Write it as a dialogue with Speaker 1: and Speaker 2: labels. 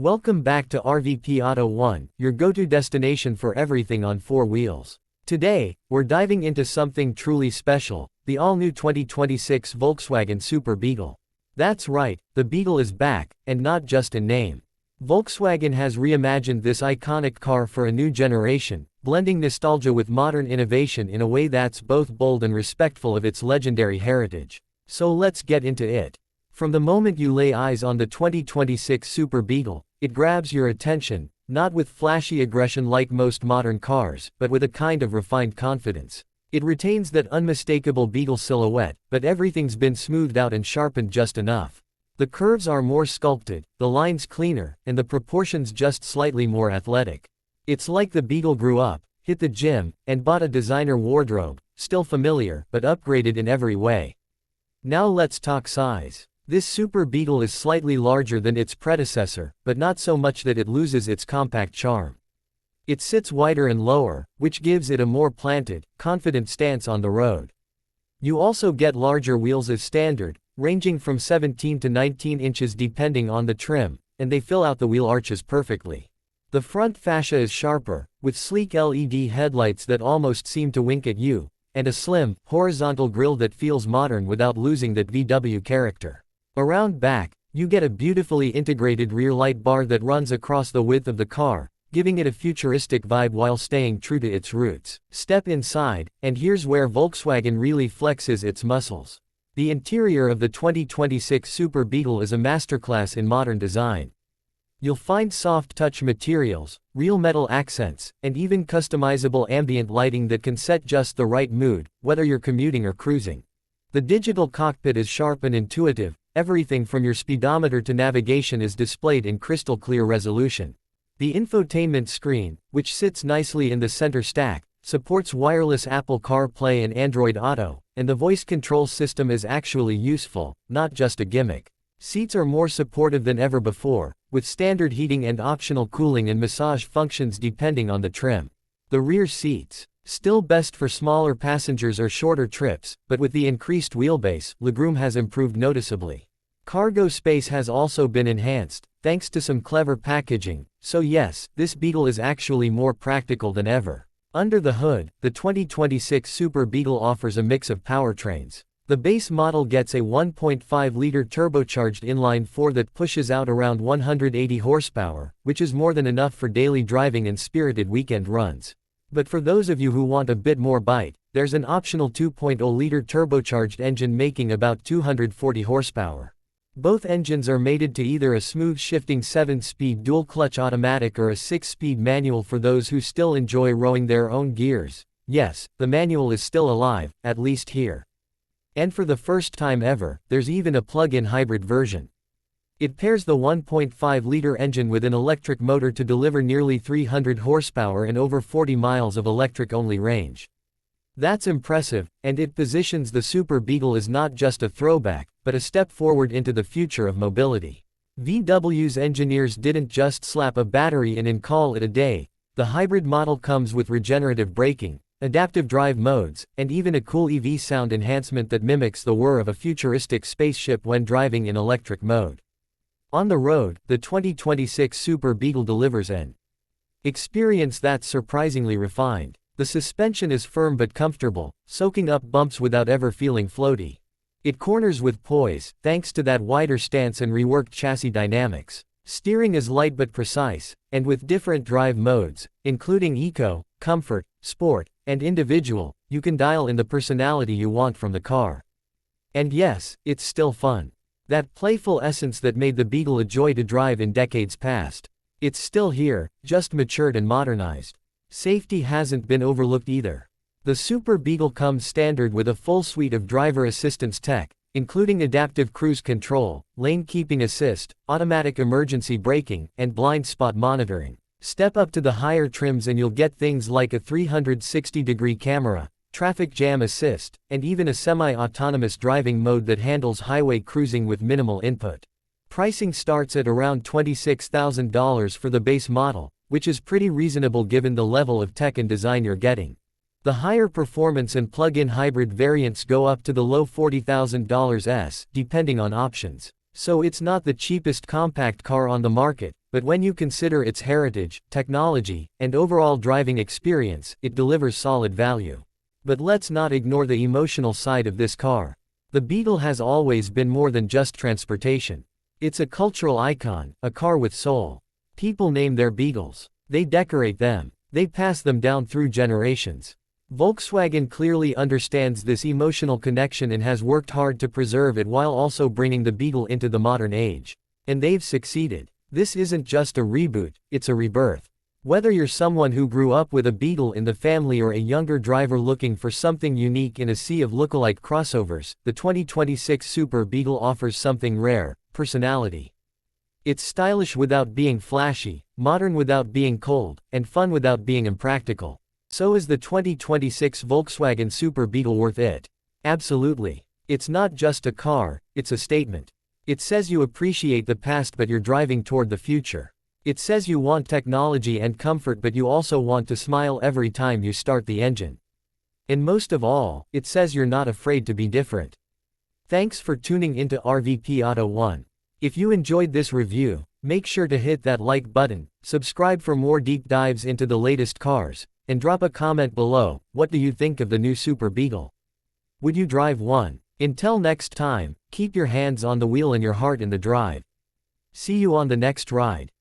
Speaker 1: Welcome back to RVP Auto1, your go-to destination for everything on four wheels. Today, we're diving into something truly special, the all-new 2026 Volkswagen Super Beetle. That's right, the Beetle is back, and not just in name. Volkswagen has reimagined this iconic car for a new generation, blending nostalgia with modern innovation in a way that's both bold and respectful of its legendary heritage. So let's get into it. From the moment you lay eyes on the 2026 Super Beetle, it grabs your attention, not with flashy aggression like most modern cars, but with a kind of refined confidence. It retains that unmistakable Beetle silhouette, but everything's been smoothed out and sharpened just enough. The curves are more sculpted, the lines cleaner, and the proportions just slightly more athletic. It's like the Beetle grew up, hit the gym, and bought a designer wardrobe, still familiar, but upgraded in every way. Now let's talk size. This Super Beetle is slightly larger than its predecessor, but not so much that it loses its compact charm. It sits wider and lower, which gives it a more planted, confident stance on the road. You also get larger wheels as standard, ranging from 17 to 19 inches depending on the trim, and they fill out the wheel arches perfectly. The front fascia is sharper, with sleek LED headlights that almost seem to wink at you, and a slim, horizontal grille that feels modern without losing that VW character. Around back, you get a beautifully integrated rear light bar that runs across the width of the car, giving it a futuristic vibe while staying true to its roots. Step inside, and here's where Volkswagen really flexes its muscles. The interior of the 2026 Super Beetle is a masterclass in modern design. You'll find soft-touch materials, real metal accents, and even customizable ambient lighting that can set just the right mood, whether you're commuting or cruising. The digital cockpit is sharp and intuitive. Everything from your speedometer to navigation is displayed in crystal clear resolution. The infotainment screen, which sits nicely in the center stack, supports wireless Apple CarPlay and Android Auto, and the voice control system is actually useful, not just a gimmick. Seats are more supportive than ever before, with standard heating and optional cooling and massage functions depending on the trim. The rear seats, still best for smaller passengers or shorter trips, but with the increased wheelbase, legroom has improved noticeably. Cargo space has also been enhanced, thanks to some clever packaging, so yes, this Beetle is actually more practical than ever. Under the hood, the 2026 Super Beetle offers a mix of powertrains. The base model gets a 1.5-liter turbocharged inline-4 that pushes out around 180 horsepower, which is more than enough for daily driving and spirited weekend runs. But for those of you who want a bit more bite, there's an optional 2.0-liter turbocharged engine making about 240 horsepower. Both engines are mated to either a smooth shifting 7-speed dual-clutch automatic or a 6-speed manual for those who still enjoy rowing their own gears. Yes, the manual is still alive, at least here. And for the first time ever, there's even a plug-in hybrid version. It pairs the 1.5-liter engine with an electric motor to deliver nearly 300 horsepower and over 40 miles of electric-only range. That's impressive, and it positions the Super Beetle as not just a throwback, but a step forward into the future of mobility. VW's engineers didn't just slap a battery in and call it a day. The hybrid model comes with regenerative braking, adaptive drive modes, and even a cool EV sound enhancement that mimics the whir of a futuristic spaceship when driving in electric mode. On the road, the 2026 Super Beetle delivers an experience that's surprisingly refined. The suspension is firm but comfortable, soaking up bumps without ever feeling floaty. It corners with poise, thanks to that wider stance and reworked chassis dynamics. Steering is light but precise, and with different drive modes, including Eco, Comfort, Sport, and Individual, you can dial in the personality you want from the car. And yes, it's still fun. That playful essence that made the Beetle a joy to drive in decades past. It's still here, just matured and modernized. Safety hasn't been overlooked either. The Super Beetle comes standard with a full suite of driver assistance tech, including adaptive cruise control, lane keeping assist, automatic emergency braking, and blind spot monitoring. Step up to the higher trims and you'll get things like a 360-degree camera, traffic jam assist, and even a semi-autonomous driving mode that handles highway cruising with minimal input. Pricing starts at around $26,000 for the base model, which is pretty reasonable given the level of tech and design you're getting. The higher performance and plug-in hybrid variants go up to the low $40,000s, depending on options. So it's not the cheapest compact car on the market, but when you consider its heritage, technology, and overall driving experience, it delivers solid value. But let's not ignore the emotional side of this car. The Beetle has always been more than just transportation. It's a cultural icon, a car with soul. People name their Beetles. They decorate them. They pass them down through generations. Volkswagen clearly understands this emotional connection and has worked hard to preserve it while also bringing the Beetle into the modern age. And they've succeeded. This isn't just a reboot, it's a rebirth. Whether you're someone who grew up with a Beetle in the family or a younger driver looking for something unique in a sea of lookalike crossovers, the 2026 Super Beetle offers something rare: personality. It's stylish without being flashy, modern without being cold, and fun without being impractical. So is the 2026 Volkswagen Super Beetle worth it? Absolutely. It's not just a car, it's a statement. It says you appreciate the past but you're driving toward the future. It says you want technology and comfort but you also want to smile every time you start the engine. And most of all, it says you're not afraid to be different. Thanks for tuning into RVP Auto 1. If you enjoyed this review, make sure to hit that like button, subscribe for more deep dives into the latest cars, and drop a comment below. What do you think of the new Super Beetle? Would you drive one? Until next time, keep your hands on the wheel and your heart in the drive. See you on the next ride.